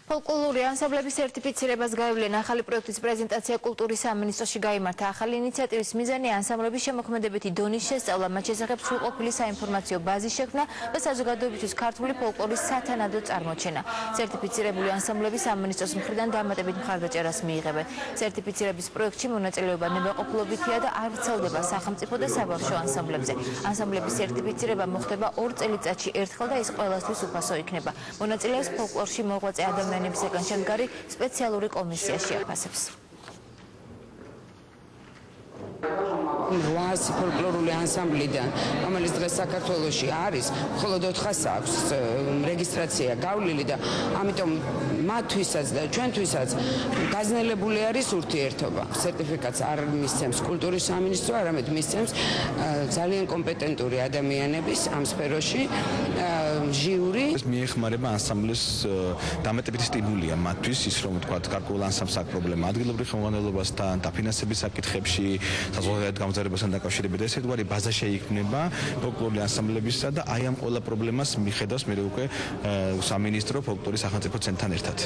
Folklori ანსამბლების სერტიფიცირებას გაივლენ ახალი პროექტის პრეზენტაცია კულტურის სამინისტროში გაიმართა. ახალი ინიციატივის მიზანი ანსამბლების შემოქმედებითი დონის შესწავლა, მათ შესახებ სრულყოფილი საინფორმაციო ბაზის შექმნა და საზოგადოებისთვის ქართული ფოლკლორის სათანადო წარმოჩენა. სერტიფიცირებული ანსამბლები სამინისტროს მხრიდან დამატებით მხარდაჭერას მიიღებენ. სერტიფიცირების პროექტში მონაწილეობა ნებაყოფლობითია და არ ვრცელდება სახელმწიფო და საბავშვო ანსამბლებზე. ანსამბლების სერტიფიცირება მოხდება 2 წელიწადში ერთხელ და ის ყველასთვის უფასო იქნება. მონაწილეებს ფოლკლორში მოღვაწე ადამიანებისგან შემდგარი სპეციალური კომისია შეაფასებს. 800 ფოლკლორული ანსამბლიდან, რომელიც დღეს საქართველოში არის, მხოლოდ 400 აქვს რეგისტრაცია გავლილი და ამიტომ მათთვისაც და ჩვენთვისაც გაძნელებული არის ურთიერთობა. სერტიფიკატს არ მისცემს კულტურის სამინისტრო, არამედ მისცემს ძალიან კომპეტენტური ადამიანების ამ სფეროში ჟიური. მიეხმარება ანსამბლის დამატებითი სტიმულია მათთვის, ის რომ თქვა გარკვეულ ანსამბლს აქვს პრობლემა ადგილობრივ ხელმძღვანელობასთან, დაფინანსების საკითხებში, საზღვარგარეთ გამგზავრებასთან დაკავშირებით. ეს ერთგვარი ბაზა შეიქმნება ფოლკლორული ანსამბლებისა და აი ამ ყველა პრობლემას მიხედავს მე უკვე სამინისტრო ფოლკლორის სახელმწიფო ცენტრთან ერთად.